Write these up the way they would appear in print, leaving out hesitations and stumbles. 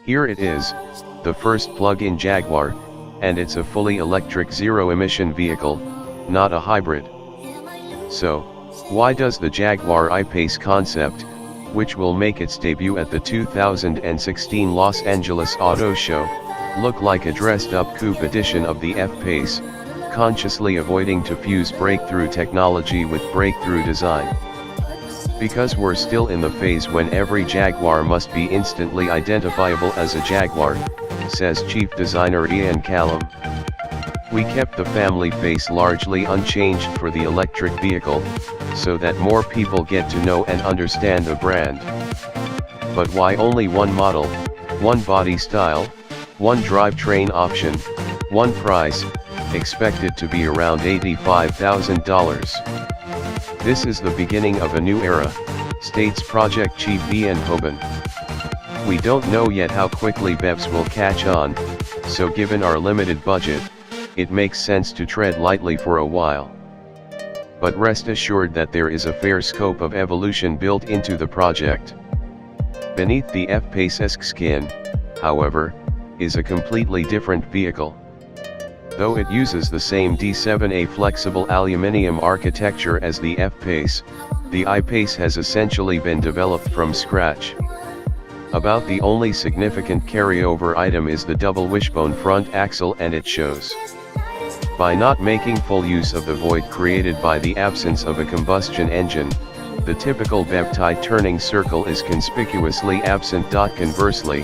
Here it is, the first plug-in Jaguar, and it's a fully electric zero-emission vehicle, not a hybrid. So, why does the Jaguar I-Pace concept, which will make its debut at the 2016 Los Angeles Auto Show, look like a dressed-up coupe edition of the F-Pace, consciously avoiding to fuse breakthrough technology with breakthrough design? Because we're still in the phase when every Jaguar must be instantly identifiable as a Jaguar, says chief designer Ian Callum. We kept the family face largely unchanged for the electric vehicle, so that more people get to know and understand the brand. But why only one model, one body style, one drivetrain option, one price, expected to be around $85,000? This is the beginning of a new era, states project chief Ian Hoban. We don't know yet how quickly BEVs will catch on, so given our limited budget, it makes sense to tread lightly for a while. But rest assured that there is a fair scope of evolution built into the project. Beneath the F-Pace-esque skin, however, is a completely different vehicle. Though it uses the same D7A flexible aluminium architecture as the F-Pace, the I-Pace has essentially been developed from scratch. About the only significant carryover item is the double wishbone front axle, and it shows. By not making full use of the void created by the absence of a combustion engine, the typical BEV tight turning circle is conspicuously absent. Conversely,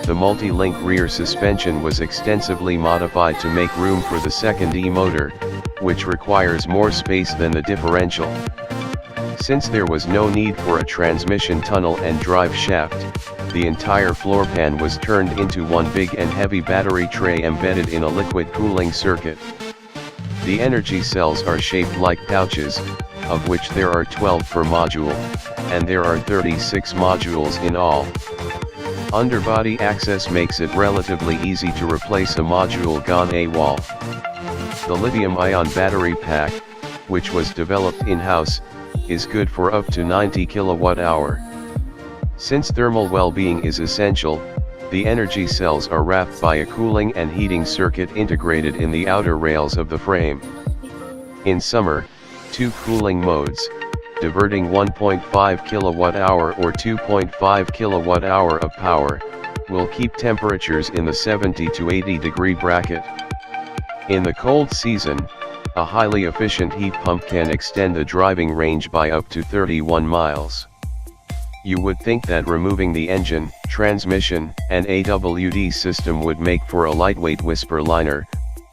the multi-link rear suspension was extensively modified to make room for the second E-motor, which requires more space than the differential. Since there was no need for a transmission tunnel and drive shaft, the entire floor pan was turned into one big and heavy battery tray embedded in a liquid cooling circuit. The energy cells are shaped like pouches, of which there are 12 per module, and there are 36 modules in all. Underbody access makes it relatively easy to replace a module gone AWOL. The lithium-ion battery pack, which was developed in-house, is good for up to 90 kWh. Since thermal well-being is essential, the energy cells are wrapped by a cooling and heating circuit integrated in the outer rails of the frame. In summer, 2 cooling modes, diverting 1.5 kWh or 2.5 kWh of power, will keep temperatures in the 70 to 80 degree bracket. In the cold season, a highly efficient heat pump can extend the driving range by up to 31 miles. You would think that removing the engine, transmission, and AWD system would make for a lightweight whisper liner,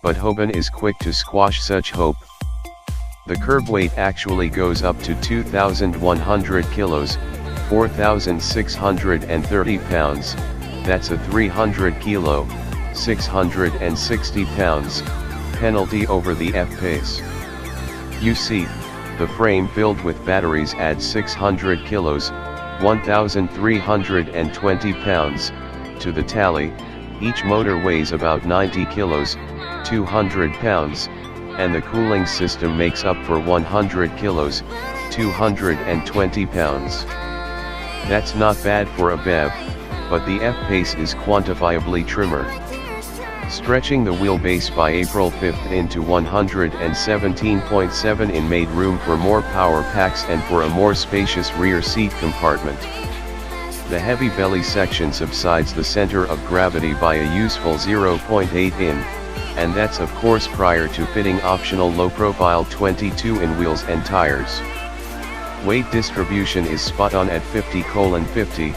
but Hoban is quick to squash such hope. The curb weight actually goes up to 2,100 kilos, 4,630 pounds, that's a 300 kilo, 660 pounds, penalty over the F-Pace. You see, the frame filled with batteries adds 600 kilos, 1,320 pounds, to the tally. Each motor weighs about 90 kilos, 200 pounds, and the cooling system makes up for 100 kilos, 220 pounds. That's not bad for a BEV, but the F-Pace is quantifiably trimmer. Stretching the wheelbase by April 5 into 117.7 in made room for more power packs and for a more spacious rear seat compartment. The heavy belly section subsides the center of gravity by a useful 0.8 in, and that's of course prior to fitting optional low-profile 22-in wheels and tires. Weight distribution is spot on at 50:50,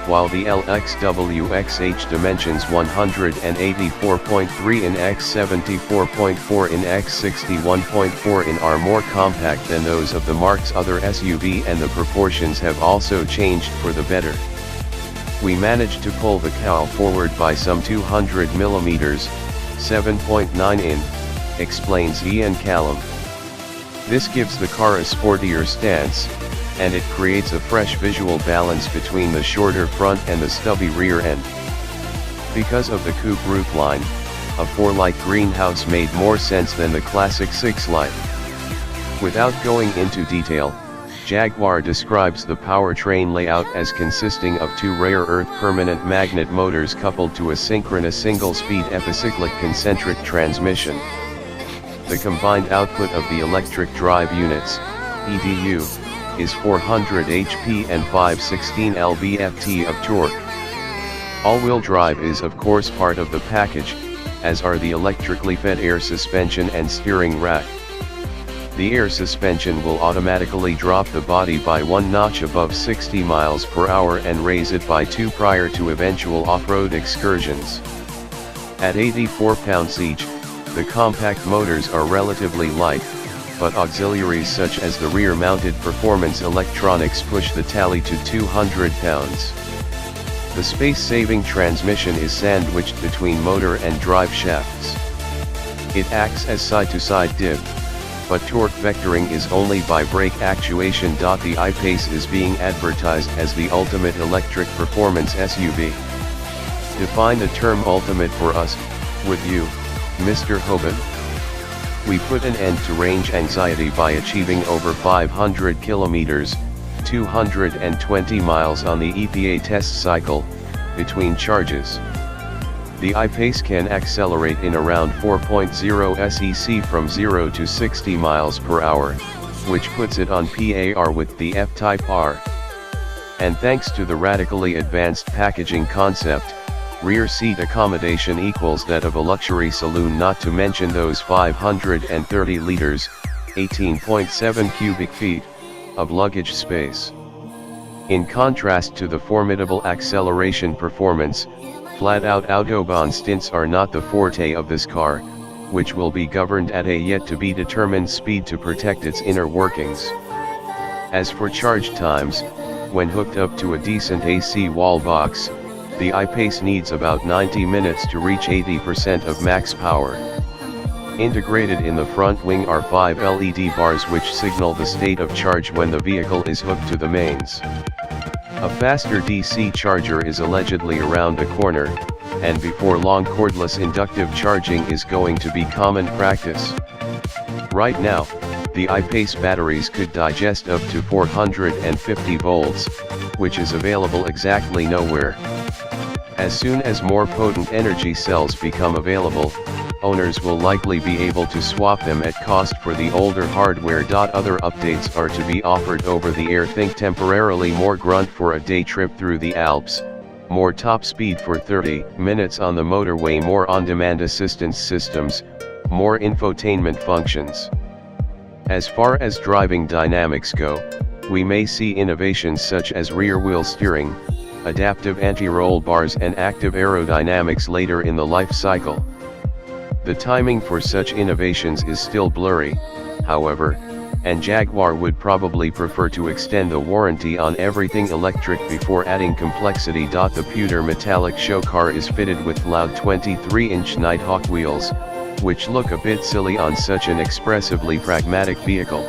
while the LXWXH dimensions 184.3 in x 74.4 in x 61.4 in are more compact than those of the marque's other SUV, and the proportions have also changed for the better. We managed to pull the cowl forward by some 200 mm, 7.9 in, explains Ian Callum. This gives the car a sportier stance, and it creates a fresh visual balance between the shorter front and the stubby rear end. Because of the coupe roofline, a 4-light greenhouse made more sense than the classic 6-light. Without going into detail, Jaguar describes the powertrain layout as consisting of two rare earth permanent magnet motors coupled to a synchronous single-speed epicyclic concentric transmission. The combined output of the electric drive units, EDU, is 400 HP and 516 lb-ft of torque. All-wheel drive is of course part of the package, as are the electrically fed air suspension and steering rack. The air suspension will automatically drop the body by one notch above 60 miles per hour and raise it by 2 prior to eventual off-road excursions. At 84 pounds each, the compact motors are relatively light, but auxiliaries such as the rear-mounted performance electronics push the tally to 200 pounds. The space-saving transmission is sandwiched between motor and drive shafts. It acts as side-to-side diff, but torque vectoring is only by brake actuation. The I-Pace is being advertised as the ultimate electric performance SUV. Define the term ultimate for us, would you, Mr. Hoban? We put an end to range anxiety by achieving over 500 kilometers, 220 miles on the EPA test cycle, between charges. The I-Pace can accelerate in around 4.0 sec from 0 to 60 miles per hour, which puts it on par with the F-Type R. And thanks to the radically advanced packaging concept, rear seat accommodation equals that of a luxury saloon, not to mention those 530 liters, 18.7 cubic feet, of luggage space. In contrast to the formidable acceleration performance, flat-out autobahn stints are not the forte of this car, which will be governed at a yet-to-be-determined speed to protect its inner workings. As for charge times, when hooked up to a decent AC wall box, the I-Pace needs about 90 minutes to reach 80% of max power. Integrated in the front wing are 5 LED bars which signal the state of charge when the vehicle is hooked to the mains. A faster DC charger is allegedly around the corner, and before long cordless inductive charging is going to be common practice. Right now, the I-Pace batteries could digest up to 450 volts, which is available exactly nowhere. As soon as more potent energy cells become available, owners will likely be able to swap them at cost for the older hardware. Other updates are to be offered over the air. Think temporarily more grunt for a day trip through the Alps, more top speed for 30 minutes on the motorway, more on-demand assistance systems, more infotainment functions. As far as driving dynamics go, we may see innovations such as rear-wheel steering, adaptive anti-roll bars and active aerodynamics later in the life cycle. The timing for such innovations is still blurry, however, and Jaguar would probably prefer to extend the warranty on everything electric before adding complexity. The pewter metallic show car is fitted with loud 23-inch Nighthawk wheels, which look a bit silly on such an expressively pragmatic vehicle.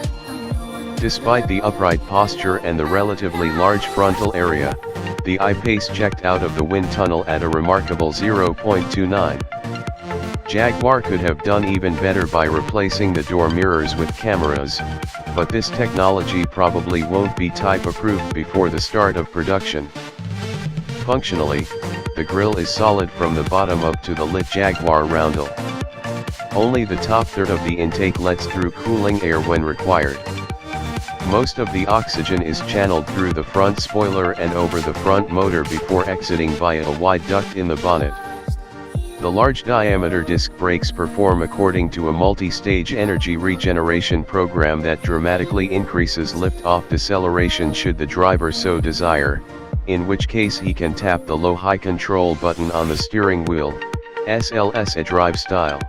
Despite the upright posture and the relatively large frontal area, the I-Pace checked out of the wind tunnel at a remarkable 0.29. Jaguar could have done even better by replacing the door mirrors with cameras, but this technology probably won't be type approved before the start of production. Functionally, the grille is solid from the bottom up to the lit Jaguar roundel. Only the top third of the intake lets through cooling air when required. Most of the oxygen is channeled through the front spoiler and over the front motor before exiting via a wide duct in the bonnet. The large diameter disc brakes perform according to a multi-stage energy regeneration program that dramatically increases lift-off deceleration should the driver so desire, in which case he can tap the low-high control button on the steering wheel, SLS drive style.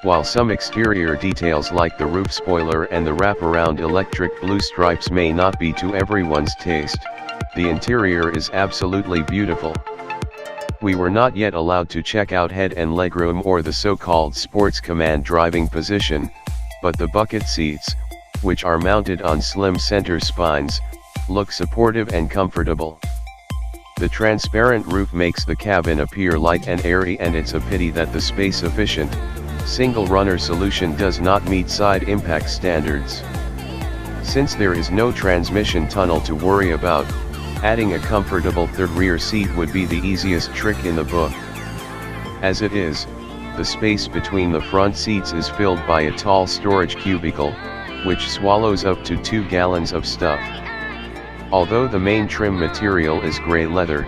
While some exterior details like the roof spoiler and the wraparound electric blue stripes may not be to everyone's taste, the interior is absolutely beautiful. We were not yet allowed to check out head and legroom or the so-called sports command driving position, but the bucket seats, which are mounted on slim center spines, look supportive and comfortable. The transparent roof makes the cabin appear light and airy, and it's a pity that the space-efficient, single-runner solution does not meet side impact standards. Since there is no transmission tunnel to worry about, adding a comfortable third rear seat would be the easiest trick in the book. As it is, the space between the front seats is filled by a tall storage cubicle, which swallows up to 2 gallons of stuff. Although the main trim material is grey leather,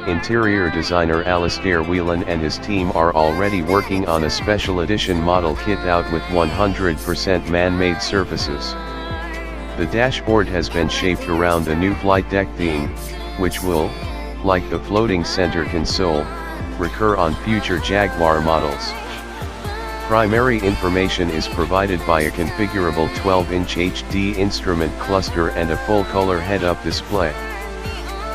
interior designer Alistair Whelan and his team are already working on a special edition model kit out with 100% man-made surfaces. The dashboard has been shaped around the new flight deck theme, which will, like the floating center console, recur on future Jaguar models. Primary information is provided by a configurable 12-inch HD instrument cluster and a full-color head-up display.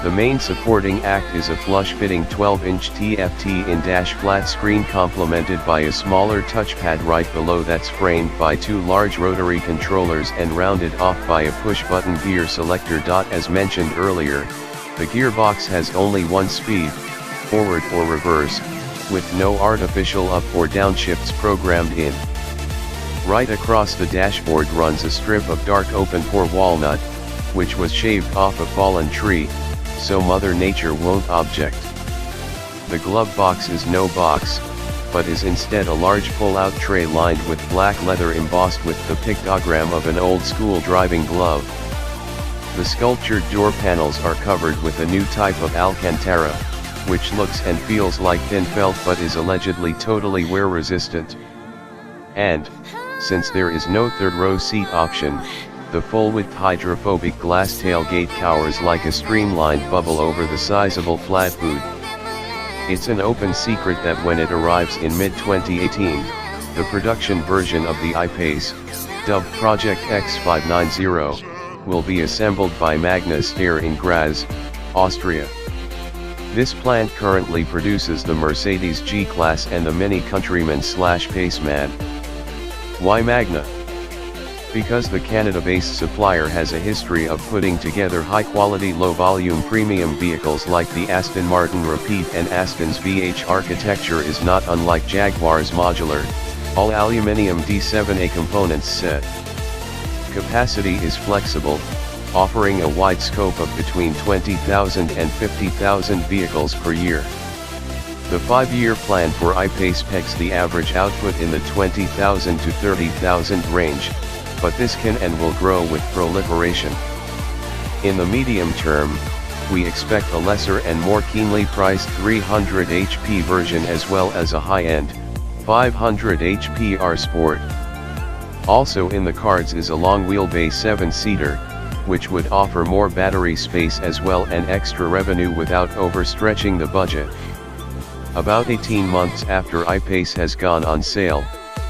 The main supporting act is a flush-fitting 12-inch TFT in-dash flat screen complemented by a smaller touchpad right below that's framed by 2 large rotary controllers and rounded off by a push-button gear selector. As mentioned earlier, the gearbox has only one speed, forward or reverse, with no artificial up or down shifts programmed in. Right across the dashboard runs a strip of dark open-pore walnut, which was shaved off a fallen tree, so Mother Nature won't object. The glove box is no box, but is instead a large pull-out tray lined with black leather embossed with the pictogram of an old-school driving glove. The sculptured door panels are covered with a new type of Alcantara, which looks and feels like thin felt but is allegedly totally wear-resistant. And, since there is no third-row seat option, the full-width hydrophobic glass tailgate cowers like a streamlined bubble over the sizable flat boot. It's an open secret that when it arrives in mid-2018, the production version of the I-Pace, dubbed Project X590, will be assembled by Magna Steyr in Graz, Austria. This plant currently produces the Mercedes G-Class and the Mini Countryman/Paceman. Why Magna? Because the Canada-based supplier has a history of putting together high-quality low-volume premium vehicles like the Aston Martin Rapide, and Aston's VH architecture is not unlike Jaguar's modular, all-aluminium D7A components set. Capacity is flexible, offering a wide scope of between 20,000 and 50,000 vehicles per year. The 5-year plan for I-Pace pegs the average output in the 20,000 to 30,000 range, but this can and will grow with proliferation. In the medium term, we expect a lesser and more keenly priced 300 HP version as well as a high-end, 500 HP R Sport. Also in the cards is a long-wheelbase 7-seater, which would offer more battery space as well and extra revenue without overstretching the budget. About 18 months after I-Pace has gone on sale,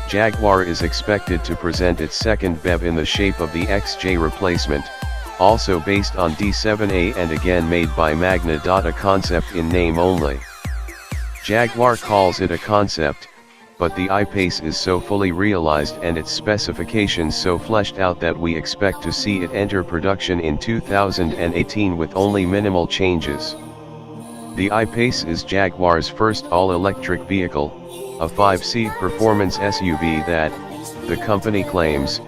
Jaguar is expected to present its second BEV in the shape of the XJ replacement, also based on D7A and again made by Magna. A concept in name only. Jaguar calls it a concept, but the I-Pace is so fully realized and its specifications so fleshed out that we expect to see it enter production in 2018 with only minimal changes. The I-Pace is Jaguar's first all-electric vehicle, a 5-seat performance SUV that, the company claims,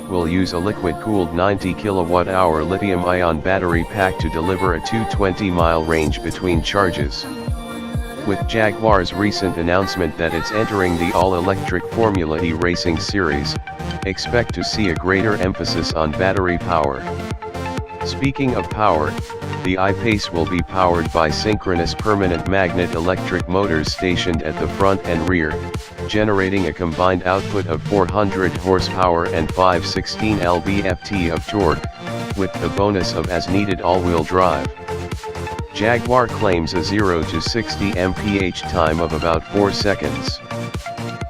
will use a liquid-cooled 90 kWh lithium-ion battery pack to deliver a 220-mile range between charges. With Jaguar's recent announcement that it's entering the all-electric Formula E racing series, expect to see a greater emphasis on battery power. Speaking of power, the I-Pace will be powered by synchronous permanent magnet electric motors stationed at the front and rear, generating a combined output of 400 horsepower and 516 lb-ft of torque, with the bonus of as-needed all-wheel drive. Jaguar claims a 0 to 60 mph time of about 4 seconds.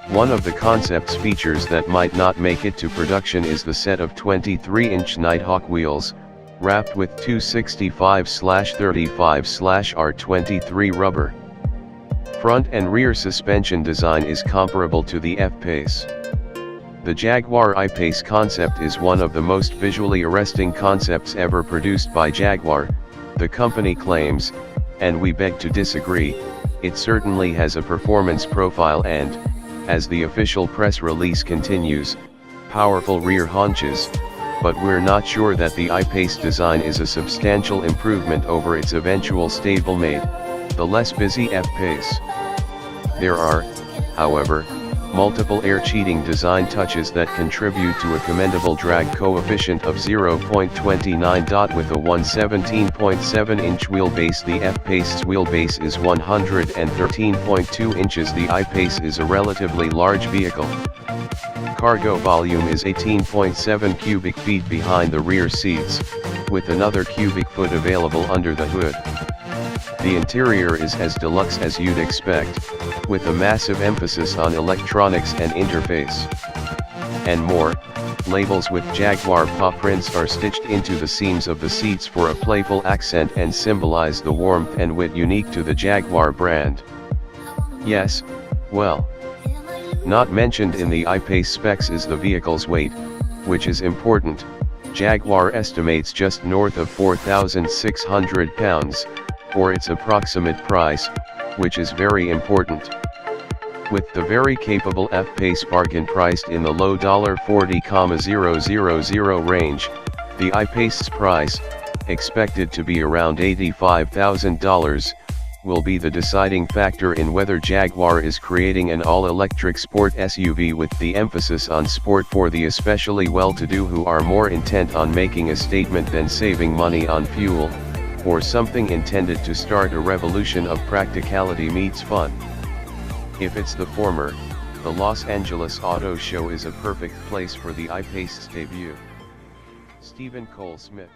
One of the concept's features that might not make it to production is the set of 23-inch Nighthawk wheels, wrapped with 265/35/R23 rubber. Front and rear suspension design is comparable to the F-Pace. The Jaguar I-Pace concept is one of the most visually arresting concepts ever produced by Jaguar, the company claims, and we beg to disagree. It certainly has a performance profile and, as the official press release continues, powerful rear haunches, but we're not sure that the I-Pace design is a substantial improvement over its eventual stablemate, the less busy F-Pace. There are, however, multiple air-cheating design touches that contribute to a commendable drag coefficient of 0.29. With a 117.7-inch wheelbase, the F-Pace's wheelbase is 113.2 inches. The I-Pace is a relatively large vehicle. Cargo volume is 18.7 cubic feet behind the rear seats, with another cubic foot available under the hood. The interior is as deluxe as you'd expect, with a massive emphasis on electronics and interface. And more, labels with Jaguar paw prints are stitched into the seams of the seats for a playful accent and symbolize the warmth and wit unique to the Jaguar brand. Yes, well, not mentioned in the I-Pace specs is the vehicle's weight, which is important. Jaguar estimates just north of 4,600 pounds, or its approximate price, which is very important. With the very capable F-Pace bargain priced in the low $40,000 range, the I-Pace's price, expected to be around $85,000, will be the deciding factor in whether Jaguar is creating an all-electric sport SUV with the emphasis on sport for the especially well-to-do who are more intent on making a statement than saving money on fuel, or something intended to start a revolution of practicality meets fun. If it's the former, the Los Angeles Auto Show is a perfect place for the I-Pace's debut. Stephen Cole Smith.